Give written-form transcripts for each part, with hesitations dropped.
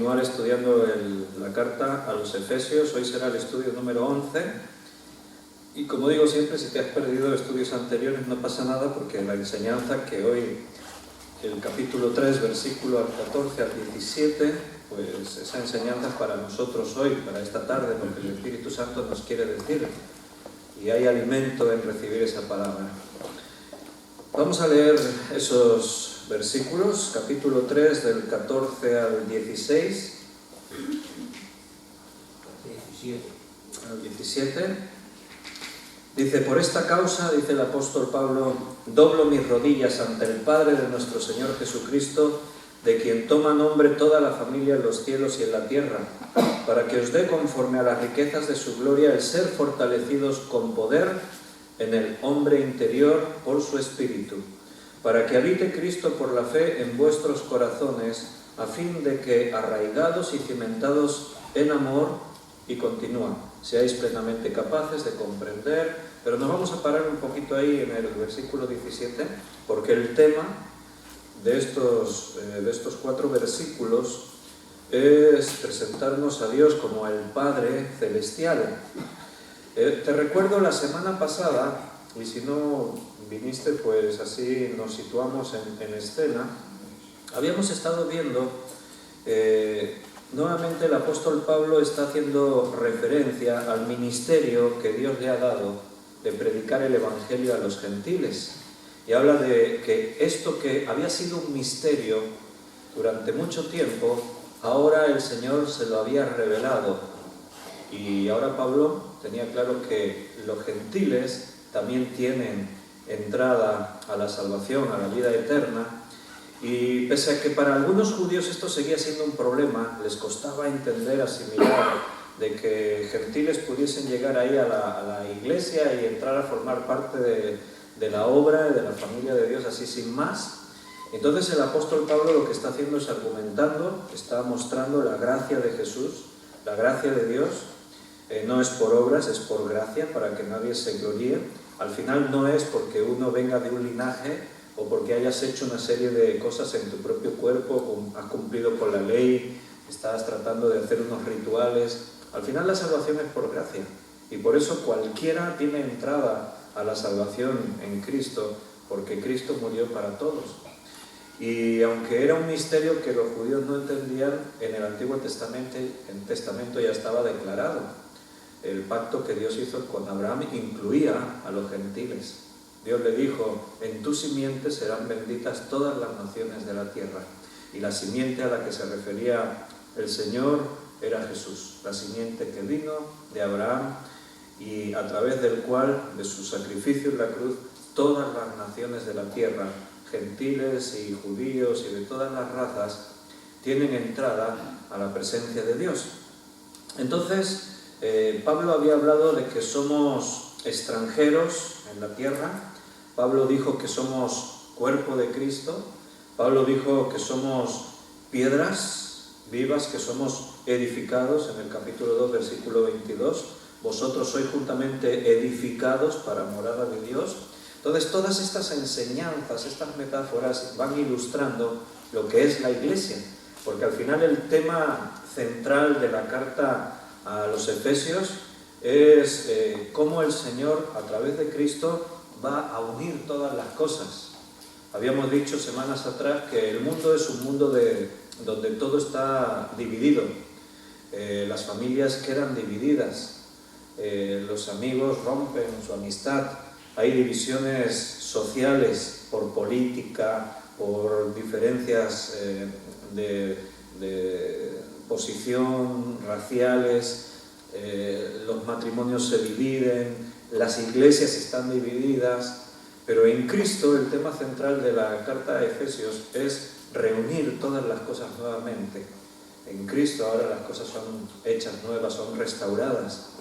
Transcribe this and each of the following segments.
continuar estudiando la carta a los Efesios. Hoy será el estudio número 11. Y como digo siempre, si te has perdido estudios anteriores no pasa nada, porque la enseñanza que hoy, el capítulo 3, versículo al 14 al 17, pues esa enseñanza es para nosotros hoy, para esta tarde, lo que el Espíritu Santo nos quiere decir. Y hay alimento en recibir esa palabra. Vamos a leer esos versículos, capítulo 3, del 14 al 16. Al 17. Dice: por esta causa, dice el apóstol Pablo, doblo mis rodillas ante el Padre de nuestro Señor Jesucristo, de quien toma nombre toda la familia en los cielos y en la tierra, para que os dé conforme a las riquezas de su gloria el ser fortalecidos con poder en el hombre interior por su Espíritu, para que habite Cristo por la fe en vuestros corazones, a fin de que, arraigados y cimentados en amor, y continúa, seáis plenamente capaces de comprender. Pero nos vamos a parar un poquito ahí en el versículo 17, porque el tema de estos 4 versículos es presentarnos a Dios como el Padre Celestial. Te recuerdo la semana pasada, y si no viniste, pues así nos situamos en escena. Habíamos estado viendo, nuevamente el apóstol Pablo está haciendo referencia al ministerio que Dios le ha dado de predicar el Evangelio a los gentiles. Y habla de que esto que había sido un misterio durante mucho tiempo, ahora el Señor se lo había revelado. Y ahora Pablo tenía claro que los gentiles también tienen entrada a la salvación, a la vida eterna. Y pese a que para algunos judíos esto seguía siendo un problema, les costaba entender, asimilar, de que gentiles pudiesen llegar ahí a la iglesia y entrar a formar parte de la obra y de la familia de Dios así sin más. Entonces el apóstol Pablo lo que está haciendo es argumentando, está mostrando la gracia de Jesús, la gracia de Dios. No es por obras, es por gracia, para que nadie se gloríe. Al final no es porque uno venga de un linaje o porque hayas hecho una serie de cosas en tu propio cuerpo, has cumplido con la ley, estás tratando de hacer unos rituales. Al final la salvación es por gracia, y por eso cualquiera tiene entrada a la salvación en Cristo, porque Cristo murió para todos. Y aunque era un misterio que los judíos no entendían, en el Antiguo Testamento ya estaba declarado. El pacto que Dios hizo con Abraham incluía a los gentiles. Dios le dijo: en tu simiente serán benditas todas las naciones de la tierra. Y la simiente a la que se refería el Señor era Jesús, la simiente que vino de Abraham, y a través del cual, de su sacrificio en la cruz, todas las naciones de la tierra, gentiles y judíos y de todas las razas, tienen entrada a la presencia de Dios. Entonces, Pablo había hablado de que somos extranjeros en la tierra. Pablo dijo que somos cuerpo de Cristo. Pablo dijo que somos piedras vivas, que somos edificados en el capítulo 2, versículo 22. Vosotros sois juntamente edificados para morada de Dios. Entonces, todas estas enseñanzas, estas metáforas van ilustrando lo que es la iglesia, porque al final el tema central de la carta a los Efesios es cómo el Señor, a través de Cristo, va a unir todas las cosas. Habíamos dicho semanas atrás que el mundo es un mundo donde todo está dividido. Las familias quedan divididas, los amigos rompen su amistad, hay divisiones sociales por política, por diferencias de posición, raciales, los matrimonios se dividen, las iglesias están divididas, pero en Cristo el tema central de la carta a Efesios es reunir todas las cosas nuevamente. En Cristo ahora las cosas son hechas nuevas, son restauradas.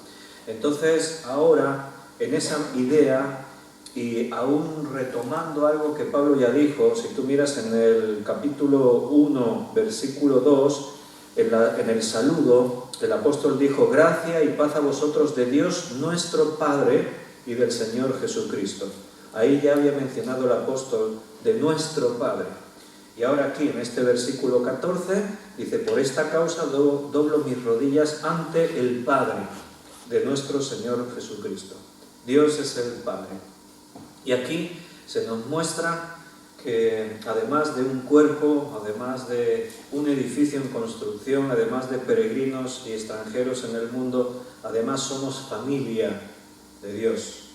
Entonces ahora, en esa idea, y aún retomando algo que Pablo ya dijo, si tú miras en el capítulo 1, versículo 2, en el saludo, el apóstol dijo: gracia y paz a vosotros de Dios nuestro Padre y del Señor Jesucristo. Ahí ya había mencionado el apóstol de nuestro Padre. Y ahora aquí, en este versículo 14, dice, por esta causa doblo mis rodillas ante el Padre de nuestro Señor Jesucristo. Dios es el Padre. Y aquí se nos muestra que además de un cuerpo, además de un edificio en construcción, además de peregrinos y extranjeros en el mundo, además somos familia de Dios.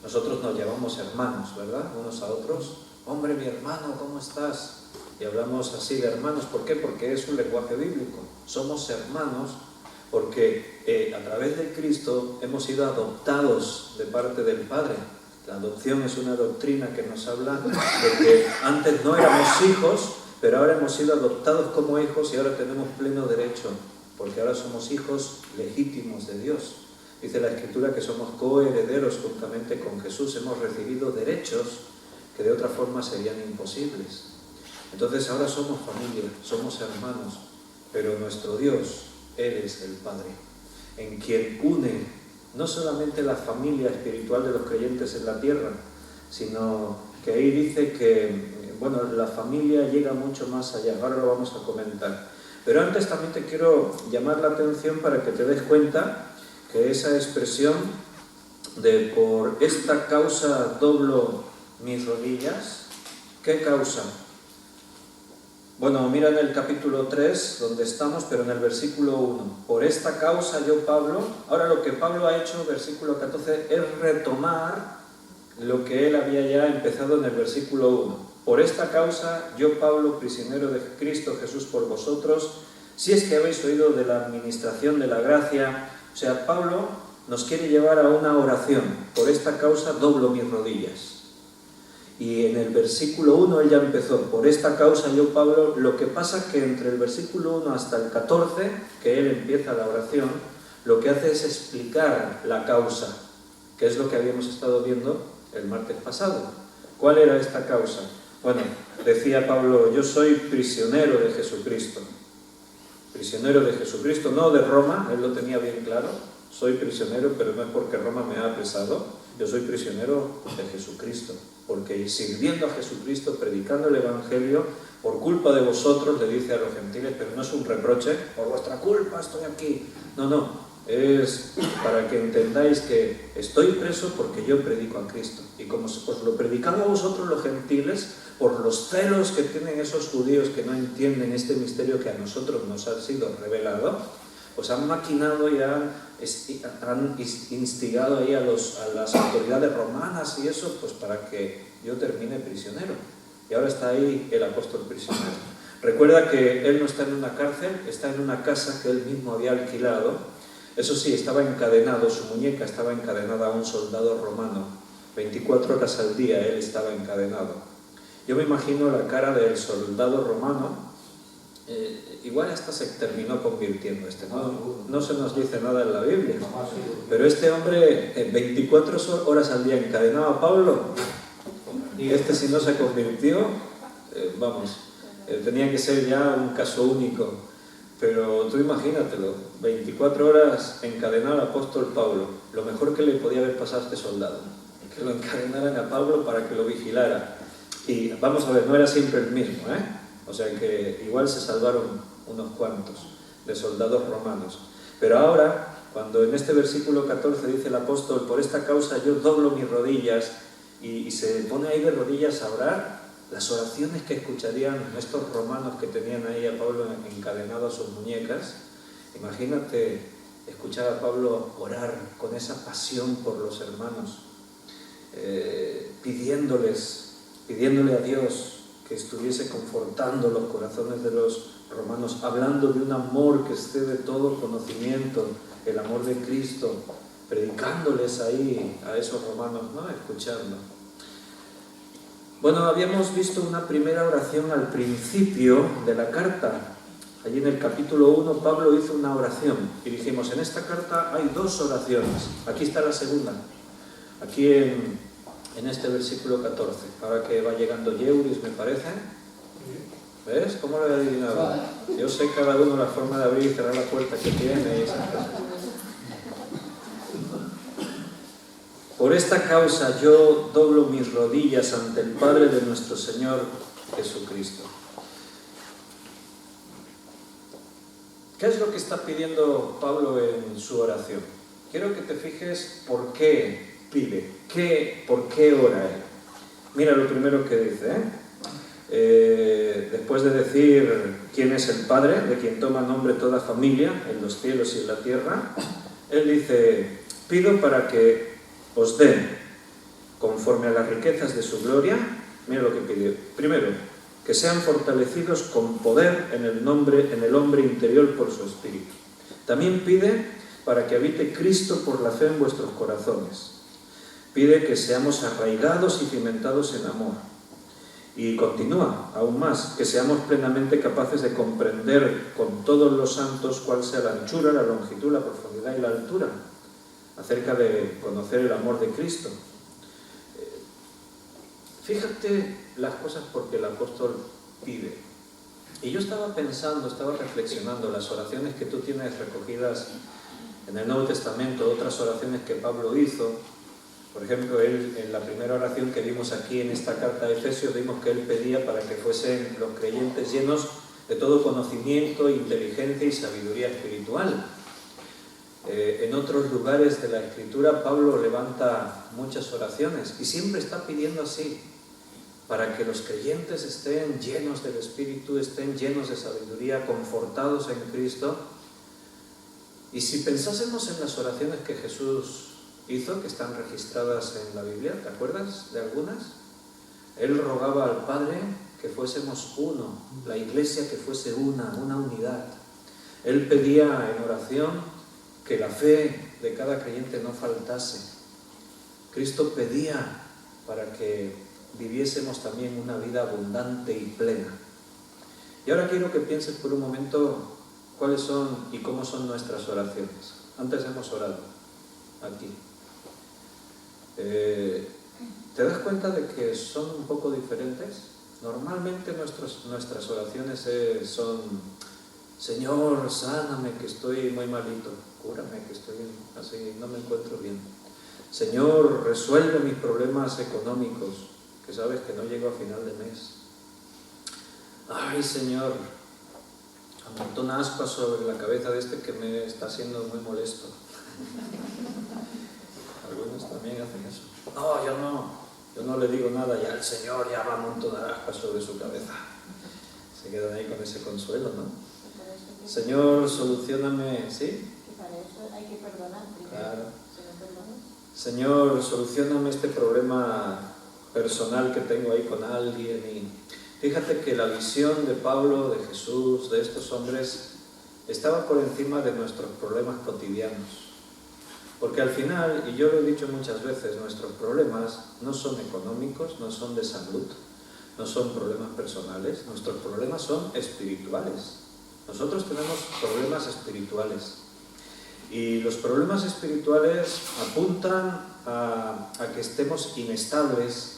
Nosotros nos llamamos hermanos, ¿verdad? Unos a otros. Hombre, mi hermano, ¿cómo estás? Y hablamos así de hermanos. ¿Por qué? Porque es un lenguaje bíblico. Somos hermanos porque a través de Cristo hemos sido adoptados de parte del Padre. La adopción es una doctrina que nos habla de que antes no éramos hijos, pero ahora hemos sido adoptados como hijos y ahora tenemos pleno derecho, porque ahora somos hijos legítimos de Dios. Dice la Escritura que somos coherederos juntamente con Jesús, hemos recibido derechos que de otra forma serían imposibles. Entonces ahora somos familia, somos hermanos, pero nuestro Dios, Él es el Padre, en quien une no solamente la familia espiritual de los creyentes en la tierra, sino que ahí dice que, bueno, la familia llega mucho más allá. Ahora lo vamos a comentar. Pero antes también te quiero llamar la atención para que te des cuenta que esa expresión de por esta causa doblo mis rodillas, ¿qué causa? Bueno, mira en el capítulo 3, donde estamos, pero en el versículo 1. Por esta causa yo, Pablo, ahora lo que Pablo ha hecho, versículo 14, es retomar lo que él había ya empezado en el versículo 1. Por esta causa yo, Pablo, prisionero de Cristo Jesús por vosotros, si es que habéis oído de la administración de la gracia. O sea, Pablo nos quiere llevar a una oración. Por esta causa doblo mis rodillas. Y en el versículo 1 él ya empezó, por esta causa yo, Pablo. Lo que pasa es que entre el versículo 1 hasta el 14, que él empieza la oración, lo que hace es explicar la causa, que es lo que habíamos estado viendo el martes pasado. ¿Cuál era esta causa? Bueno, decía Pablo, yo soy prisionero de Jesucristo. Prisionero de Jesucristo, no de Roma, él lo tenía bien claro. Soy prisionero, pero no es porque Roma me ha apresado. Yo soy prisionero de Jesucristo, porque sirviendo a Jesucristo, predicando el Evangelio, por culpa de vosotros, le dice a los gentiles, pero no es un reproche, por vuestra culpa estoy aquí. No, es para que entendáis que estoy preso porque yo predico a Cristo. Y como os lo predicaba a vosotros los gentiles, por los celos que tienen esos judíos que no entienden este misterio que a nosotros nos ha sido revelado, pues han maquinado y han instigado ahí a las autoridades romanas y eso, pues para que yo termine prisionero. Y ahora está ahí el apóstol prisionero. Recuerda que él no está en una cárcel, está en una casa que él mismo había alquilado. Eso sí, estaba encadenado, su muñeca estaba encadenada a un soldado romano. 24 horas al día él estaba encadenado. Yo me imagino la cara del soldado romano. Igual hasta se terminó convirtiendo no se nos dice nada en la Biblia, pero este hombre 24 horas al día encadenado a Pablo, y si no se convirtió, tenía que ser ya un caso único. Pero tú imagínatelo, 24 horas encadenado al apóstol Pablo. Lo mejor que le podía haber pasado a este soldado, que lo encadenaran a Pablo para que lo vigilara. Y vamos a ver, no era siempre el mismo, O sea que igual se salvaron unos cuantos de soldados romanos. Pero ahora, cuando en este versículo 14 dice el apóstol, por esta causa yo doblo mis rodillas, y se pone ahí de rodillas a orar, las oraciones que escucharían estos romanos que tenían ahí a Pablo encadenado a sus muñecas. Imagínate escuchar a Pablo orar con esa pasión por los hermanos, pidiéndole a Dios que estuviese confortando los corazones de los romanos, hablando de un amor que excede todo conocimiento, el amor de Cristo, predicándoles ahí a esos romanos, ¿no? Escuchando. Bueno, habíamos visto una primera oración al principio de la carta. Allí en el capítulo 1 Pablo hizo una oración y dijimos, en esta carta hay dos oraciones. Aquí está la segunda, aquí en este versículo 14. Ahora que va llegando Yeuris, me parece. ¿Ves? ¿Cómo lo he adivinado? Yo sé cada uno la forma de abrir y cerrar la puerta que tiene y esas cosas. Por esta causa yo doblo mis rodillas ante el Padre de nuestro Señor Jesucristo. ¿Qué es lo que está pidiendo Pablo en su oración? Quiero que te fijes por qué pide, por qué ora él. Mira lo primero que dice, después de decir quién es el Padre, de quien toma nombre toda familia, en los cielos y en la tierra, él dice, pido para que os dé, conforme a las riquezas de su gloria, mira lo que pide, primero, que sean fortalecidos con poder en el hombre interior por su espíritu. También pide para que habite Cristo por la fe en vuestros corazones. Pide que seamos arraigados y cimentados en amor. Y continúa, aún más, que seamos plenamente capaces de comprender con todos los santos cuál sea la anchura, la longitud, la profundidad y la altura, acerca de conocer el amor de Cristo. Fíjate las cosas porque el apóstol pide. Y yo estaba pensando, estaba reflexionando las oraciones que tú tienes recogidas en el Nuevo Testamento, otras oraciones que Pablo hizo. Por ejemplo, él, en la primera oración que vimos aquí en esta carta de Efesios, vimos que él pedía para que fuesen los creyentes llenos de todo conocimiento, inteligencia y sabiduría espiritual. En otros lugares de la Escritura, Pablo levanta muchas oraciones y siempre está pidiendo así, para que los creyentes estén llenos del Espíritu, estén llenos de sabiduría, confortados en Cristo. Y si pensásemos en las oraciones que Jesús hizo, que están registradas en la Biblia, ¿te acuerdas de algunas? Él rogaba al Padre que fuésemos uno, la iglesia que fuese una unidad. Él pedía en oración que la fe de cada creyente no faltase. Cristo pedía para que viviésemos también una vida abundante y plena. Y ahora quiero que pienses por un momento cuáles son y cómo son nuestras oraciones. Antes hemos orado aquí. ¿Te das cuenta de que son un poco diferentes? Normalmente nuestras oraciones son: Señor, sáname que estoy muy malito, cúrame que estoy así, no me encuentro bien. Señor, resuelve mis problemas económicos, que sabes que no llego a final de mes. Ay, Señor, amontona ascuas sobre la cabeza de este que me está siendo muy molesto. Algunos también hacen eso. No, yo no le digo nada, ya el Señor ya va a amontonar ascuas sobre su cabeza. Se quedan ahí con ese consuelo, ¿no? Señor, solucióname, ¿sí? Que para eso hay que perdonar primero. Claro. Si no perdona. Señor, solucióname este problema personal que tengo ahí con alguien. Y fíjate que la visión de Pablo, de Jesús, de estos hombres, estaba por encima de nuestros problemas cotidianos. Porque al final, y yo lo he dicho muchas veces, nuestros problemas no son económicos, no son de salud, no son problemas personales, nuestros problemas son espirituales. Nosotros tenemos problemas espirituales. Y los problemas espirituales apuntan a que estemos inestables,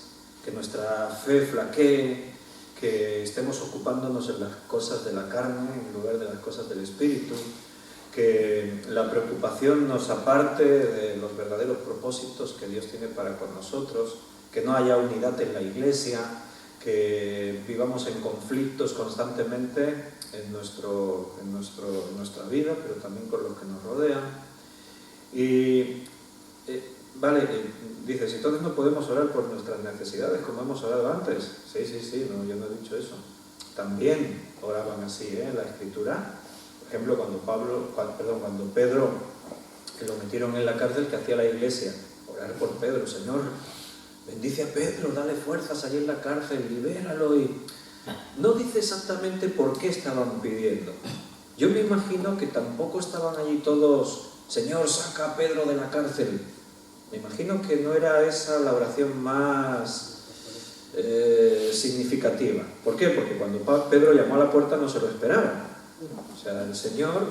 que nuestra fe flaquee, que estemos ocupándonos en las cosas de la carne en lugar de las cosas del espíritu, que la preocupación nos aparte de los verdaderos propósitos que Dios tiene para con nosotros, que no haya unidad en la iglesia, que vivamos en conflictos constantemente en nuestra vida, pero también con los que nos rodean. Y dices, entonces no podemos orar por nuestras necesidades como hemos orado antes. Sí, no, yo no he dicho eso. También oraban así, en la Escritura. Por ejemplo, cuando Pedro, que lo metieron en la cárcel, que hacía la iglesia, orar por Pedro: Señor, bendice a Pedro, dale fuerzas allí en la cárcel, libéralo. Y no dice exactamente por qué estaban pidiendo. Yo me imagino que tampoco estaban allí todos: Señor, saca a Pedro de la cárcel. Me imagino que no era esa la oración más significativa. ¿Por qué? Porque cuando Pedro llamó a la puerta no se lo esperaba. O sea, el Señor,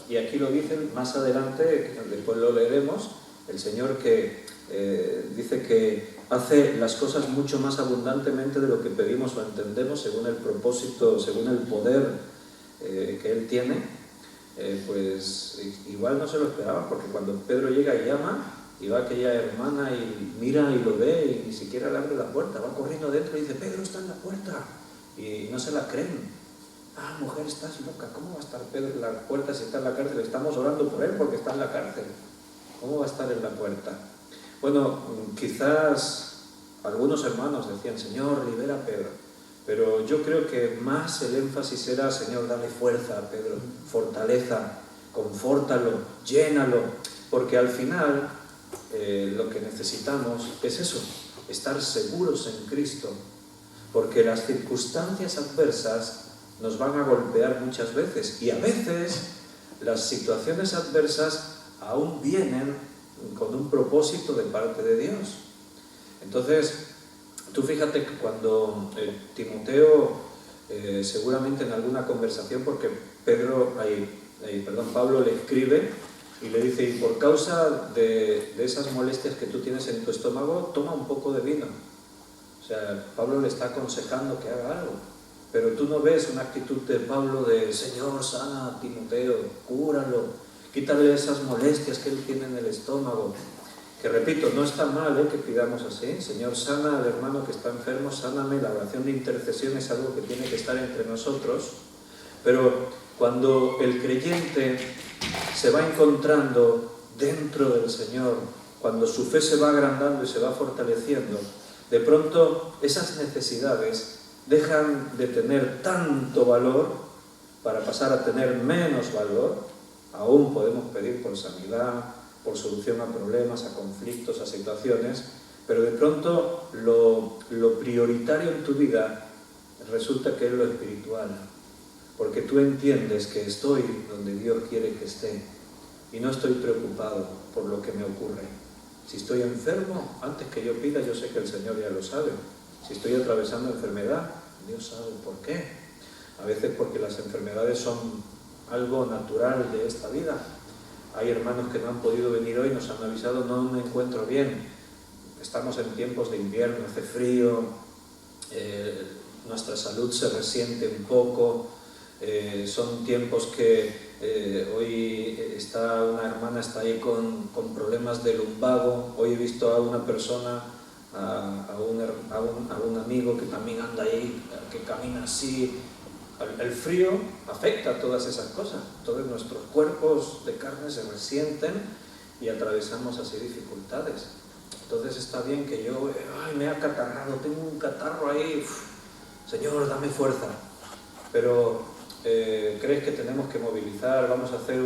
y aquí lo dicen más adelante, después lo leeremos, el Señor que dice que hace las cosas mucho más abundantemente de lo que pedimos o entendemos, según el propósito, según el poder que Él tiene, pues igual no se lo esperaba, porque cuando Pedro llega y llama, y va aquella hermana y mira y lo ve y ni siquiera le abre la puerta, va corriendo dentro y dice: Pedro está en la puerta, y no se la creen. Ah, mujer, estás loca, ¿cómo va a estar Pedro en la puerta si está en la cárcel? Estamos orando por él porque está en la cárcel. ¿Cómo va a estar en la puerta? Bueno, quizás algunos hermanos decían, Señor, libera a Pedro. Pero yo creo que más el énfasis era, Señor, dale fuerza a Pedro, fortaleza, confórtalo, llénalo. Porque al final lo que necesitamos es eso, estar seguros en Cristo. Porque las circunstancias adversas nos van a golpear muchas veces. Y a veces las situaciones adversas aún vienen con un propósito de parte de Dios. Entonces, tú fíjate que cuando Timoteo, seguramente en alguna conversación, porque Pablo le escribe y le dice, y por causa de esas molestias que tú tienes en tu estómago, toma un poco de vino. O sea, Pablo le está aconsejando que haga algo. Pero tú no ves una actitud de Pablo de, Señor, sana a Timoteo, cúralo, quítale esas molestias que él tiene en el estómago. Que repito, no está mal que pidamos así. Señor, sana al hermano que está enfermo, sáname. La oración de intercesión es algo que tiene que estar entre nosotros. Pero cuando el creyente se va encontrando dentro del Señor, cuando su fe se va agrandando y se va fortaleciendo, de pronto esas necesidades dejan de tener tanto valor para pasar a tener menos valor. Aún podemos pedir por sanidad, por solución a problemas, a conflictos, a situaciones, pero de pronto lo prioritario en tu vida resulta que es lo espiritual, porque tú entiendes que estoy donde Dios quiere que esté y no estoy preocupado por lo que me ocurre. Si estoy enfermo, antes que yo pida, yo sé que el Señor ya lo sabe. Si estoy atravesando enfermedad, Dios sabe por qué. A veces porque las enfermedades son algo natural de esta vida. Hay hermanos que no han podido venir hoy, nos han avisado, no me encuentro bien. Estamos en tiempos de invierno, hace frío, nuestra salud se resiente un poco. Son tiempos que hoy una hermana está ahí con problemas de lumbago. Hoy he visto a una persona, a un amigo que también anda ahí, que camina así. El frío afecta a todas esas cosas. Todos nuestros cuerpos de carne se resienten y atravesamos así dificultades. Entonces está bien que yo, me he acatarrado, tengo un catarro ahí, Señor, dame fuerza. Pero ¿crees que tenemos que movilizar? Vamos a hacer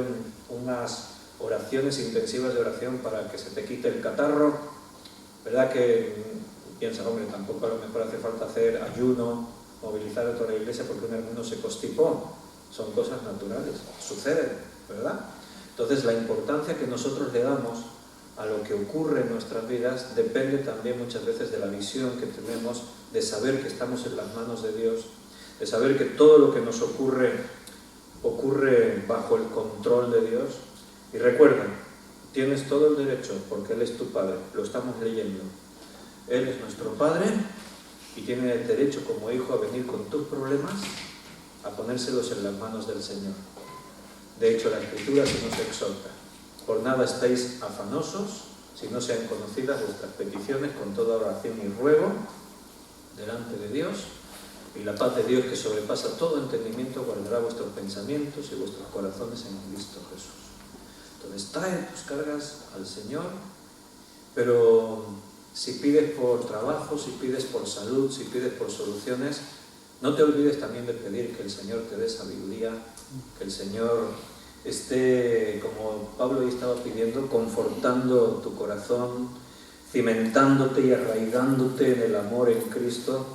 unas oraciones intensivas de oración para que se te quite el catarro. ¿Verdad que piensas, hombre, tampoco a lo mejor hace falta hacer ayuno, movilizar a toda la iglesia porque un hermano se constipó? Son cosas naturales, suceden, ¿verdad? Entonces la importancia que nosotros le damos a lo que ocurre en nuestras vidas depende también muchas veces de la visión que tenemos, de saber que estamos en las manos de Dios, de saber que todo lo que nos ocurre bajo el control de Dios. Y recuerda, tienes todo el derecho, porque Él es tu Padre, lo estamos leyendo. Él es nuestro Padre y tiene el derecho como hijo a venir con tus problemas, a ponérselos en las manos del Señor. De hecho, la Escritura se nos exhorta: por nada estáis afanosos, si no sean conocidas vuestras peticiones con toda oración y ruego delante de Dios, y la paz de Dios, que sobrepasa todo entendimiento, guardará vuestros pensamientos y vuestros corazones en Cristo Jesús. Entonces trae tus cargas al Señor, pero si pides por trabajo, si pides por salud, si pides por soluciones, no te olvides también de pedir que el Señor te dé sabiduría, que el Señor esté, como Pablo hoy estaba pidiendo, confortando tu corazón, cimentándote y arraigándote en el amor en Cristo,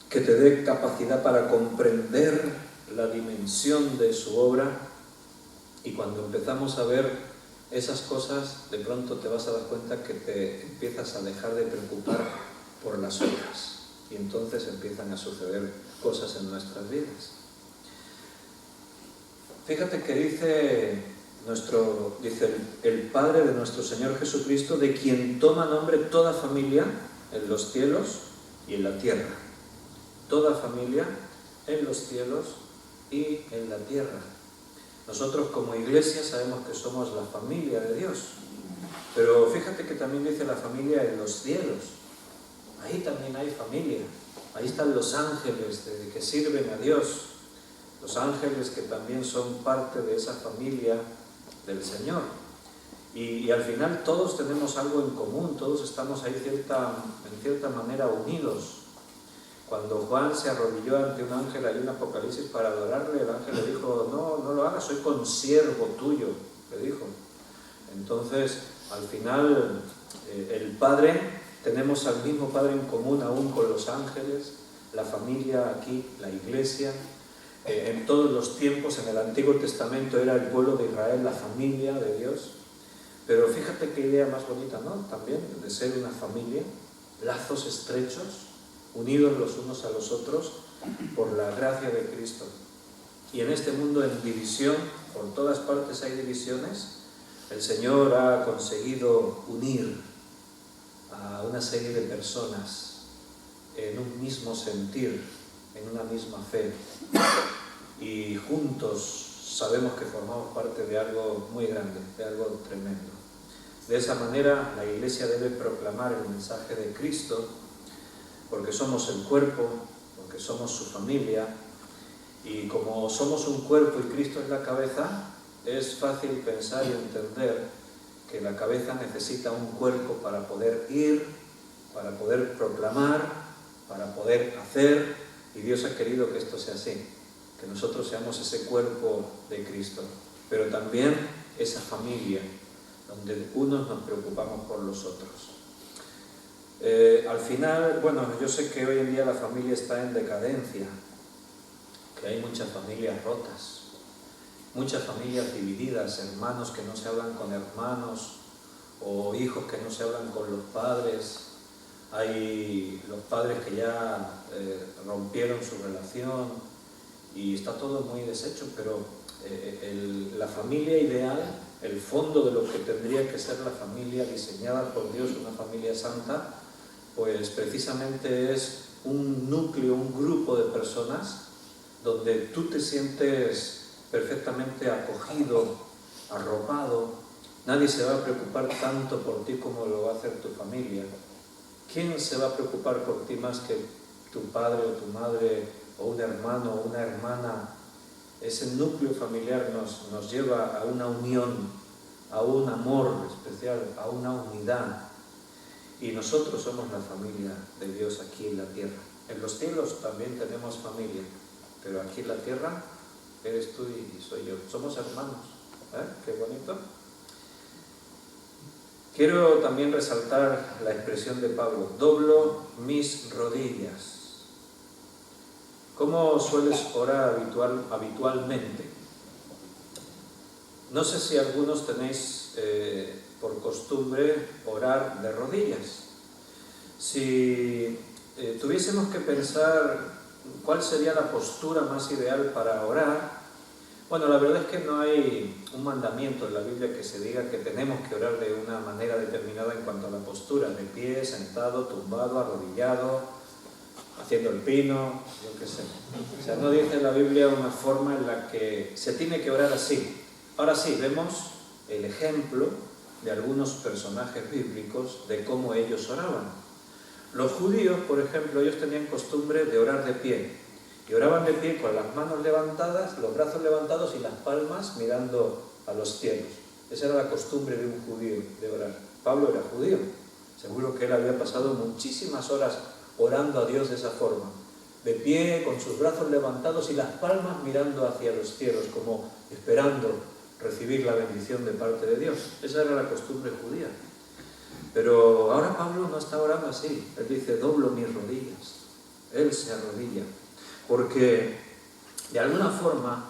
que te dé capacidad para comprender la dimensión de su obra. Y cuando empezamos a ver esas cosas, de pronto te vas a dar cuenta que te empiezas a dejar de preocupar por las obras, y entonces empiezan a suceder cosas en nuestras vidas. Fíjate que dice el Padre de nuestro Señor Jesucristo, de quien toma nombre toda familia en los cielos y en la tierra. Toda familia en los cielos y en la tierra. Nosotros como iglesia sabemos que somos la familia de Dios, pero fíjate que también dice la familia en los cielos. Ahí también hay familia, ahí están los ángeles que sirven a Dios. los ángeles que también son parte de esa familia del Señor. Y al final todos tenemos algo en común, todos estamos ahí en cierta manera unidos. Cuando Juan se arrodilló ante un ángel ahí en Apocalipsis para adorarle, el ángel le dijo, no lo hagas, soy consiervo tuyo, le dijo. Entonces, al final, el Padre, tenemos al mismo Padre en común aún con los ángeles, la familia aquí, la iglesia. En todos los tiempos, en el Antiguo Testamento era el pueblo de Israel, la familia de Dios. Pero fíjate qué idea más bonita, ¿no? También de ser una familia, lazos estrechos, unidos los unos a los otros por la gracia de Cristo. Y en este mundo en división, por todas partes hay divisiones, el Señor ha conseguido unir a una serie de personas en un mismo sentir, en una misma fe. Y juntos sabemos que formamos parte de algo muy grande, de algo tremendo. De esa manera la Iglesia debe proclamar el mensaje de Cristo, porque somos el cuerpo, porque somos su familia, y como somos un cuerpo y Cristo es la cabeza, es fácil pensar y entender que la cabeza necesita un cuerpo para poder ir, para poder proclamar, para poder hacer, y Dios ha querido que esto sea así, que nosotros seamos ese cuerpo de Cristo, pero también esa familia, donde unos nos preocupamos por los otros. Al final, bueno, yo sé que hoy en día la familia está en decadencia, que hay muchas familias rotas, muchas familias divididas, hermanos que no se hablan con hermanos, o hijos que no se hablan con los padres. Hay los padres que ya rompieron su relación y está todo muy deshecho, pero la familia ideal, el fondo de lo que tendría que ser la familia diseñada por Dios, una familia santa, pues precisamente es un núcleo, un grupo de personas donde tú te sientes perfectamente acogido, arropado. Nadie se va a preocupar tanto por ti como lo va a hacer tu familia. ¿Quién se va a preocupar por ti más que tu padre o tu madre o un hermano o una hermana? Ese núcleo familiar nos lleva a una unión, a un amor especial, a una unidad. Y nosotros somos la familia de Dios aquí en la tierra. En los cielos también tenemos familia, pero aquí en la tierra eres tú y soy yo. Somos hermanos. Qué bonito. Quiero también resaltar la expresión de Pablo, doblo mis rodillas. ¿Cómo sueles orar habitualmente? No sé si algunos tenéis por costumbre orar de rodillas. Si tuviésemos que pensar cuál sería la postura más ideal para orar, bueno, la verdad es que no hay un mandamiento en la Biblia que se diga que tenemos que orar de una manera determinada en cuanto a la postura, de pie, sentado, tumbado, arrodillado, haciendo el pino, yo qué sé. O sea, no dice la Biblia una forma en la que se tiene que orar así. Ahora sí, vemos el ejemplo de algunos personajes bíblicos de cómo ellos oraban. Los judíos, por ejemplo, ellos tenían costumbre de orar de pie. Y oraban de pie con las manos levantadas, los brazos levantados y las palmas mirando a los cielos. Esa era la costumbre de un judío, de orar. Pablo era judío. Seguro que él había pasado muchísimas horas orando a Dios de esa forma. De pie, con sus brazos levantados y las palmas mirando hacia los cielos, como esperando recibir la bendición de parte de Dios. Esa era la costumbre judía. Pero ahora Pablo no está orando así. Él dice, doblo mis rodillas. Él se arrodilla. Porque de alguna forma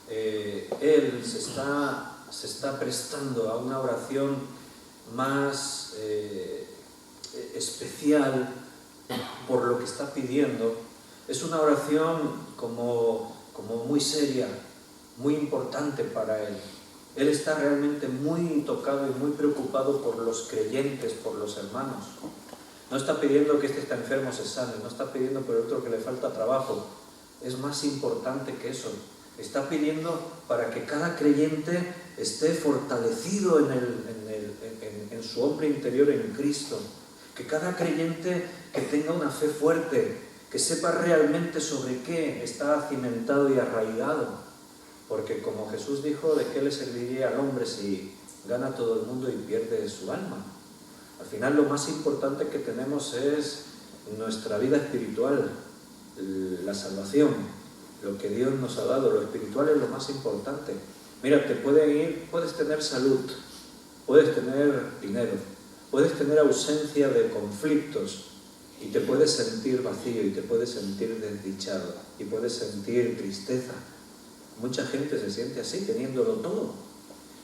él se está prestando a una oración más especial por lo que está pidiendo. Es una oración como muy seria, muy importante para él. Él está realmente muy tocado y muy preocupado por los creyentes, por los hermanos. No está pidiendo que este está enfermo se sane, no está pidiendo por el otro que le falta trabajo. Es más importante que eso. Está pidiendo para que cada creyente esté fortalecido en su hombre interior en Cristo. Que cada creyente que tenga una fe fuerte, que sepa realmente sobre qué está cimentado y arraigado, porque como Jesús dijo, ¿de qué le serviría al hombre si gana todo el mundo y pierde su alma? Al final lo más importante que tenemos es nuestra vida espiritual, la salvación, lo que Dios nos ha dado. Lo espiritual es lo más importante. Mira, puedes tener salud, puedes tener dinero, puedes tener ausencia de conflictos y te puedes sentir vacío y te puedes sentir desdichado y puedes sentir tristeza. Mucha gente se siente así, teniéndolo todo.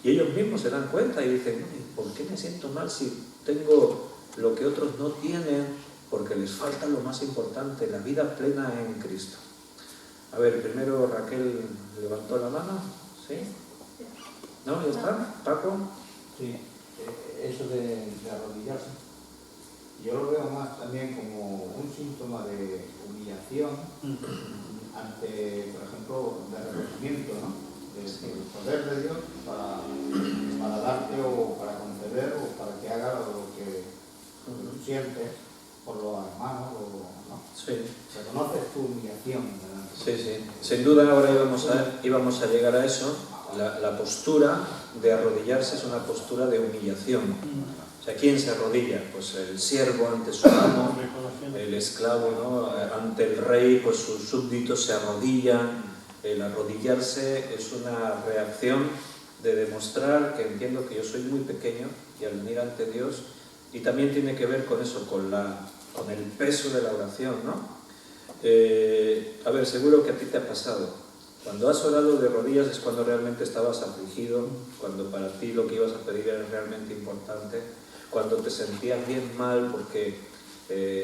Y ellos mismos se dan cuenta y dicen, ¿por qué me siento mal si tengo lo que otros no tienen? Porque les falta lo más importante, la vida plena en Cristo. A ver, primero Raquel levantó la mano, ¿sí? ¿No? ¿Ya está? ¿Paco? Sí, eso de arrodillarse, yo lo veo más también como un síntoma de humillación ante, por ejemplo, de reconocimiento, ¿no? Del poder de Dios para darte o para conceder o para que haga lo que tú sientes por los hermanos, ¿no? Sí. Reconoces tu humillación delante. Sí, sí. Sin duda ahora íbamos a llegar a eso. La postura de arrodillarse es una postura de humillación. O sea, ¿quién se arrodilla? Pues el siervo ante su amo, el esclavo, ¿no? Ante el rey, pues sus súbditos se arrodillan. El arrodillarse es una reacción de demostrar que entiendo que yo soy muy pequeño y al venir ante Dios, y también tiene que ver con eso, con el peso de la oración, ¿no? A ver, seguro que a ti te ha pasado. Cuando has orado de rodillas es cuando realmente estabas afligido, cuando para ti lo que ibas a pedir era realmente importante, cuando te sentías bien mal porque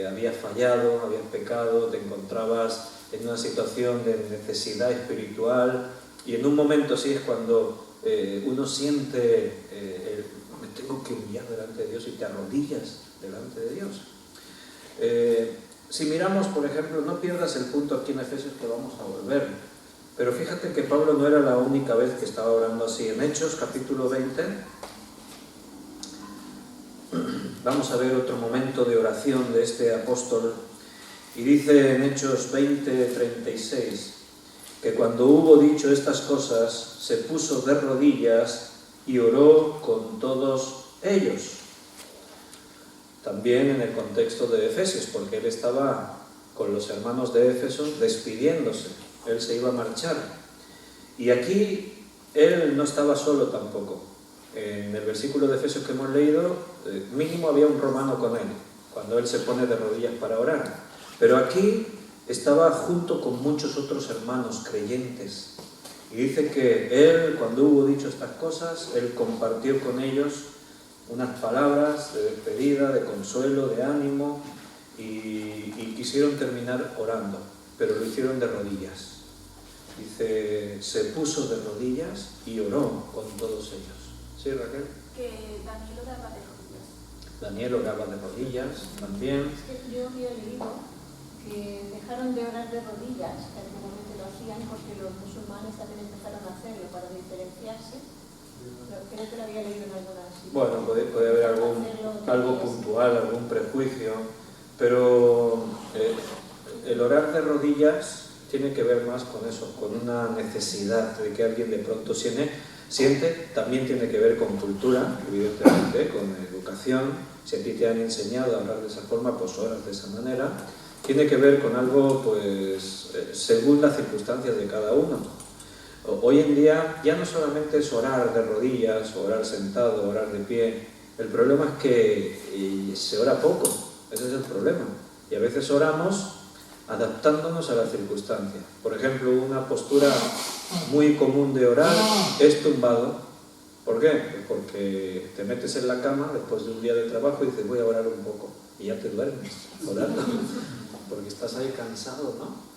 habías fallado, habías pecado, te encontrabas en una situación de necesidad espiritual, y en un momento así es cuando uno siente, me tengo que humillar delante de Dios, y te arrodillas delante de Dios. Si miramos, por ejemplo, no pierdas el punto aquí en Efesios, que vamos a volver. Pero fíjate que Pablo no era la única vez que estaba orando así. En Hechos, capítulo 20, vamos a ver otro momento de oración de este apóstol. Y dice en Hechos 20:36, que cuando hubo dicho estas cosas, se puso de rodillas y oró con todos ellos. También en el contexto de Efesios, porque él estaba con los hermanos de Éfeso despidiéndose. Él se iba a marchar. Y aquí él no estaba solo tampoco. En el versículo de Efesios que hemos leído, mínimo había un romano con él, cuando él se pone de rodillas para orar. Pero aquí estaba junto con muchos otros hermanos creyentes. Y dice que él, cuando hubo dicho estas cosas, él compartió con ellos unas palabras de despedida, de consuelo, de ánimo, y quisieron terminar orando, pero lo hicieron de rodillas. Dice, se puso de rodillas y oró con todos ellos. ¿Sí, Raquel? Que Daniel oraba de rodillas. Daniel oraba de rodillas también. Es que yo había leído que dejaron de orar de rodillas, que antiguamente lo hacían porque los musulmanes también empezaron a hacerlo para diferenciarse. Pero creo que lo había leído en alguna sitio. Bueno, puede haber algo puntual, algún prejuicio, pero el orar de rodillas tiene que ver más con eso, con una necesidad de que alguien de pronto siente, también tiene que ver con cultura, evidentemente, con educación. Si a ti te han enseñado a orar de esa forma, pues oras de esa manera. Tiene que ver con algo, pues, según las circunstancias de cada uno. Hoy en día ya no solamente es orar de rodillas, orar sentado, orar de pie. El problema es que se ora poco, ese es el problema. Y a veces oramos adaptándonos a las circunstancias. Por ejemplo, una postura muy común de orar es tumbado. ¿Por qué? Pues porque te metes en la cama después de un día de trabajo y dices, voy a orar un poco, y ya te duermes orando, porque estás ahí cansado, ¿no?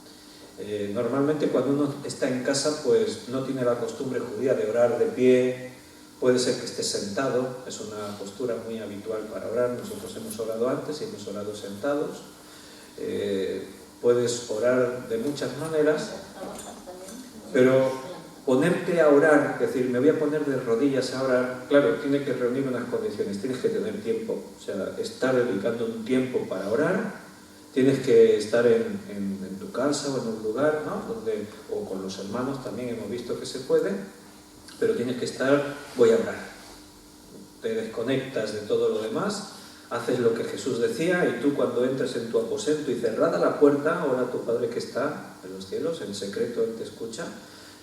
Normalmente cuando uno está en casa, pues no tiene la costumbre judía de orar de pie. Puede ser que estés sentado, es una postura muy habitual para orar. Nosotros hemos orado antes y hemos orado sentados. Puedes orar de muchas maneras, pero ponerte a orar, es decir, me voy a poner de rodillas a orar, claro, tiene que reunir unas condiciones, tienes que tener tiempo, o sea, estar dedicando un tiempo para orar, Tienes que estar en tu casa o en un lugar, ¿no? O con los hermanos también hemos visto que se puede, pero tienes que estar, voy a orar. Te desconectas de todo lo demás, haces lo que Jesús decía, y tú cuando entres en tu aposento y cerrada la puerta, ora a tu Padre que está en los cielos, en secreto Él te escucha.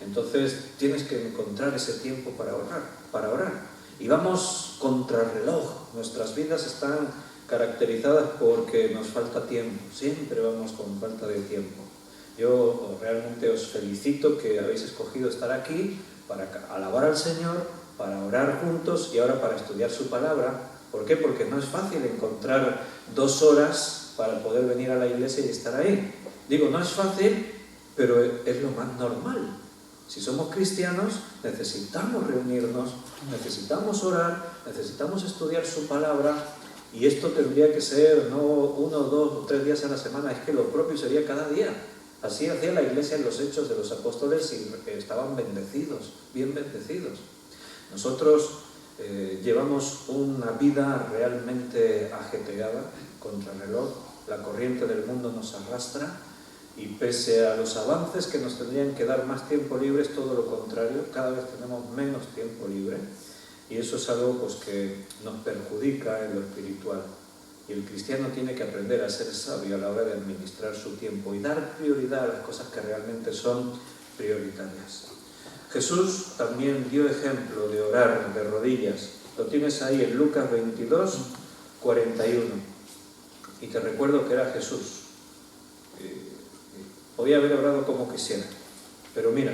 Entonces tienes que encontrar ese tiempo para orar. Y vamos contrarreloj. Nuestras vidas están caracterizadas porque nos falta tiempo. Siempre vamos con falta de tiempo. Yo realmente os felicito que habéis escogido estar aquí para alabar al Señor, para orar juntos y ahora para estudiar su palabra. ¿Por qué? Porque no es fácil encontrar 2 horas para poder venir a la iglesia y estar ahí. Digo, no es fácil, pero es lo más normal. Si somos cristianos, necesitamos reunirnos, necesitamos orar, necesitamos estudiar su palabra, y esto tendría que ser no 1, 2 o 3 días a la semana, es que lo propio sería cada día. Así hacía la iglesia en los Hechos de los Apóstoles y estaban bendecidos, bien bendecidos. Nosotros llevamos una vida realmente ajetreada, contrarreloj, la corriente del mundo nos arrastra, y pese a los avances que nos tendrían que dar más tiempo libre, es todo lo contrario, cada vez tenemos menos tiempo libre, y eso es algo pues, que nos perjudica en lo espiritual. Y el cristiano tiene que aprender a ser sabio a la hora de administrar su tiempo y dar prioridad a las cosas que realmente son prioritarias. Jesús también dio ejemplo de orar de rodillas. Lo tienes ahí en Lucas 22, 41. Y te recuerdo que era Jesús. Podía haber orado como quisiera, pero mira,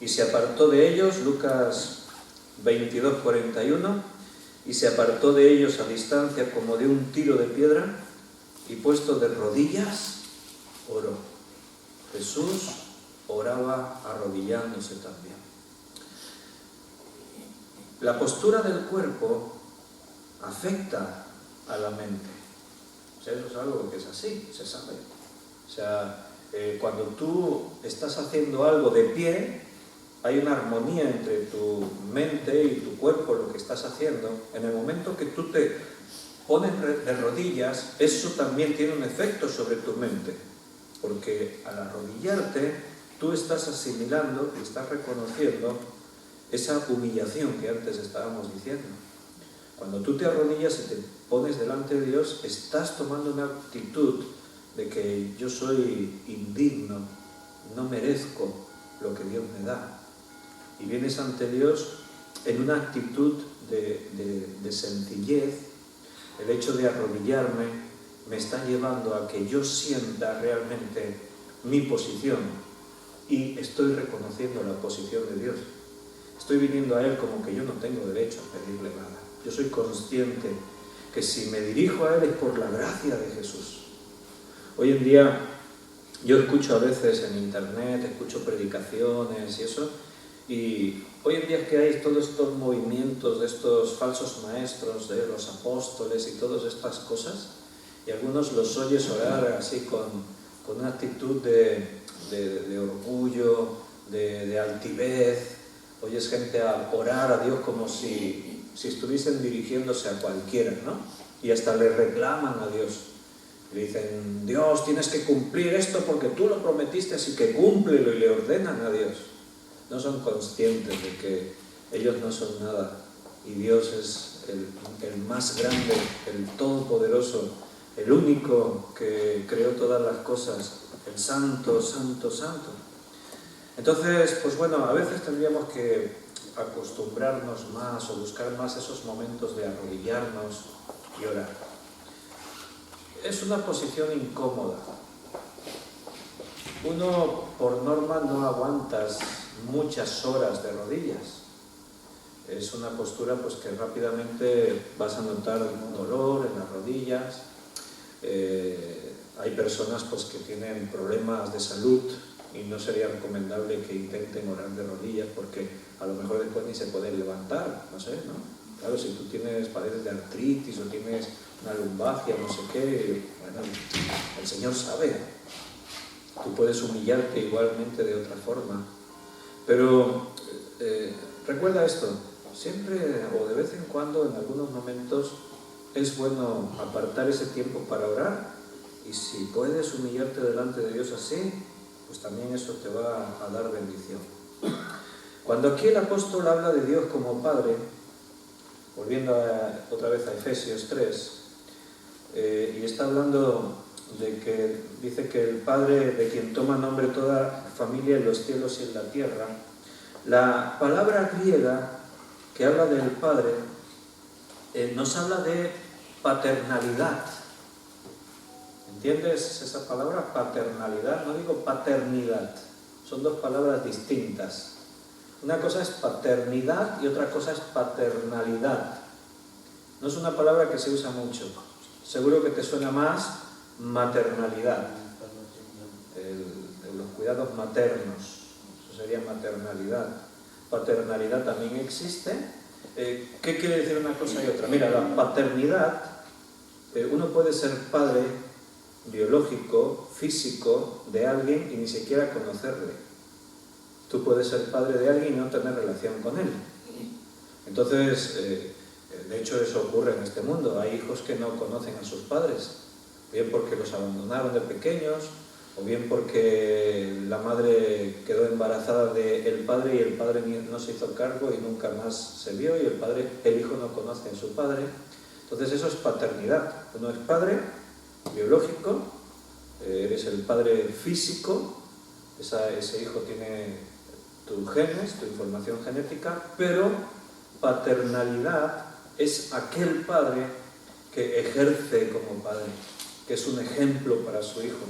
y se apartó de ellos, Lucas 22, 41, y se apartó de ellos a distancia como de un tiro de piedra, y puesto de rodillas, oró. Jesús oraba arrodillándose también. La postura del cuerpo afecta a la mente. O sea, eso es algo que es así, se sabe. O sea, cuando tú estás haciendo algo de pie, hay una armonía entre tu mente y tu cuerpo, lo que estás haciendo. En el momento que tú te pones de rodillas, eso también tiene un efecto sobre tu mente, porque al arrodillarte, tú estás asimilando y estás reconociendo esa humillación que antes estábamos diciendo. Cuando tú te arrodillas y te pones delante de Dios, estás tomando una actitud de que yo soy indigno, no merezco lo que Dios me da. Y vienes ante Dios en una actitud de sencillez. El hecho de arrodillarme me está llevando a que yo sienta realmente mi posición y estoy reconociendo la posición de Dios. Estoy viniendo a Él como que yo no tengo derecho a pedirle nada. Yo soy consciente que si me dirijo a Él es por la gracia de Jesús. Hoy en día yo escucho a veces en internet, escucho predicaciones y eso, y hoy en día es que hay todos estos movimientos de estos falsos maestros, de los apóstoles y todas estas cosas, y algunos los oyes orar así con una actitud de orgullo, de altivez. Oyes gente a orar a Dios como si estuviesen dirigiéndose a cualquiera, ¿no? Y hasta le reclaman a Dios. Le dicen, Dios, tienes que cumplir esto porque tú lo prometiste, así que cúmplelo, y le ordenan a Dios. No son conscientes de que ellos no son nada y Dios es el más grande, el todopoderoso, el único que creó todas las cosas, el santo, santo, santo. Entonces, pues bueno, a veces tendríamos que acostumbrarnos más o buscar más esos momentos de arrodillarnos y orar. Es una posición incómoda. Uno, por norma, no aguantas muchas horas de rodillas. Es una postura pues, que rápidamente vas a notar un dolor en las rodillas. Hay personas pues, que tienen problemas de salud y no sería recomendable que intenten orar de rodillas porque a lo mejor después ni se pueden levantar, no sé, ¿no? Claro, si tú padeces de artritis o tienes una lumbalgia, no sé qué, bueno, el Señor sabe. Tú puedes humillarte igualmente de otra forma. Pero recuerda esto, siempre o de vez en cuando, en algunos momentos, es bueno apartar ese tiempo para orar Y si puedes humillarte delante de Dios así, pues también eso te va a dar bendición. Cuando aquí el apóstol habla de Dios como Padre, volviendo otra vez a Efesios 3, y está hablando de que dice que el Padre de quien toma nombre toda familia en los cielos y en la tierra, la palabra griega que habla del Padre nos habla de paternalidad. ¿Entiendes esa palabra? Paternalidad, no digo paternidad, son dos palabras distintas. Una cosa es paternidad y otra cosa es paternalidad. No es una palabra que se usa mucho. Seguro que te suena más maternalidad, los cuidados maternos, eso sería maternalidad. Paternalidad también existe. ¿Qué quiere decir una cosa y otra? Mira, la paternidad, uno puede ser padre biológico, físico, de alguien y ni siquiera conocerle. Tú puedes ser padre de alguien y no tener relación con él. Entonces, de hecho eso ocurre en este mundo. Hay hijos que no conocen a sus padres, bien porque los abandonaron de pequeños, o bien porque la madre quedó embarazada del padre y el padre no se hizo cargo y nunca más se vio, y el hijo no conoce a su padre. Entonces eso es paternidad. Uno es padre biológico, eres el padre físico, ese hijo tiene tus genes, tu información genética, pero paternalidad es aquel padre que ejerce como padre, que es un ejemplo para su hijo,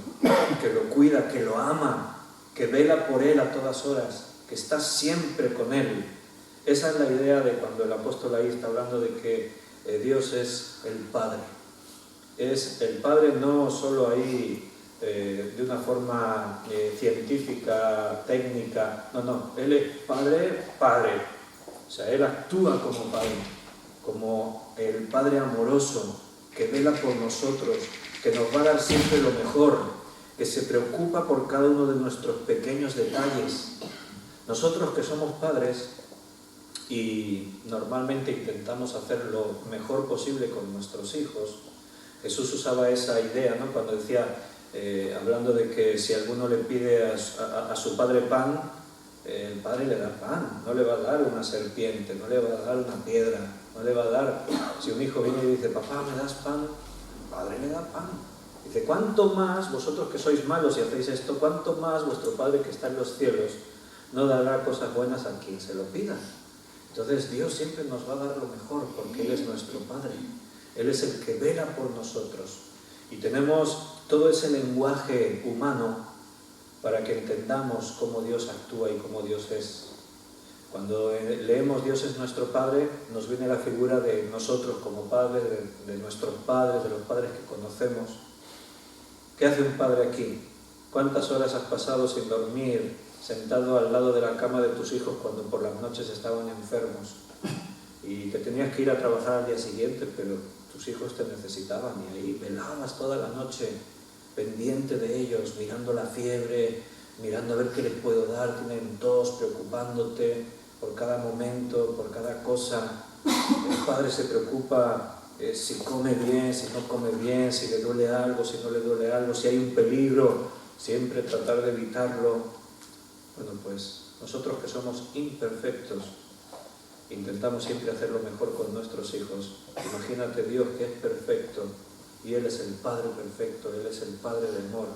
que lo cuida, que lo ama, que vela por él a todas horas, que está siempre con él. Esa es la idea de cuando el apóstol ahí está hablando de que Dios es el Padre. Es el Padre no solo ahí de una forma científica, técnica, no, Él es Padre. O sea, Él actúa como Padre, como el Padre amoroso, que vela por nosotros, que nos va a dar siempre lo mejor, que se preocupa por cada uno de nuestros pequeños detalles. Nosotros que somos padres y normalmente intentamos hacer lo mejor posible con nuestros hijos, Jesús usaba esa idea, ¿no? Cuando decía, hablando de que si alguno le pide a su padre pan, el padre le da pan, no le va a dar una serpiente, no le va a dar una piedra, no le va a dar... Si un hijo viene y dice, papá, ¿me das pan? El padre le da pan. Dice, ¿cuánto más vosotros que sois malos y hacéis esto, cuánto más vuestro Padre que está en los cielos no dará cosas buenas a quien se lo pida? Entonces Dios siempre nos va a dar lo mejor porque Él es nuestro Padre. Él es el que vela por nosotros. Y tenemos todo ese lenguaje humano para que entendamos cómo Dios actúa y cómo Dios es. Cuando leemos Dios es nuestro Padre, nos viene la figura de nosotros como padres, de nuestros padres, de los padres que conocemos. ¿Qué hace un padre aquí? ¿Cuántas horas has pasado sin dormir, sentado al lado de la cama de tus hijos cuando por las noches estaban enfermos? Y te tenías que ir a trabajar al día siguiente, pero tus hijos te necesitaban y ahí velabas toda la noche pendiente de ellos, mirando la fiebre, mirando a ver qué les puedo dar, tienen tos, preocupándote por cada momento, por cada cosa. El padre se preocupa si come bien, si no come bien, si le duele algo, si no le duele algo, si hay un peligro, siempre tratar de evitarlo. Bueno, pues nosotros que somos imperfectos, intentamos siempre hacer lo mejor con nuestros hijos. Imagínate Dios que es perfecto y Él es el Padre perfecto, Él es el Padre de amor.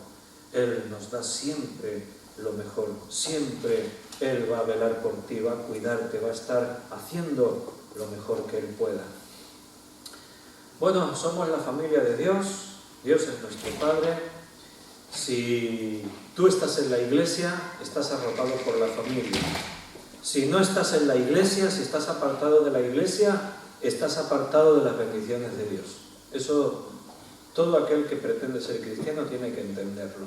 Él nos da siempre lo mejor, siempre Él va a velar por ti, va a cuidarte, va a estar haciendo lo mejor que Él pueda. Bueno, somos la familia de Dios, Dios es nuestro Padre. Si tú estás en la iglesia, estás arropado por la familia. Si no estás en la iglesia, si estás apartado de la iglesia, estás apartado de las bendiciones de Dios. Eso, todo aquel que pretende ser cristiano tiene que entenderlo.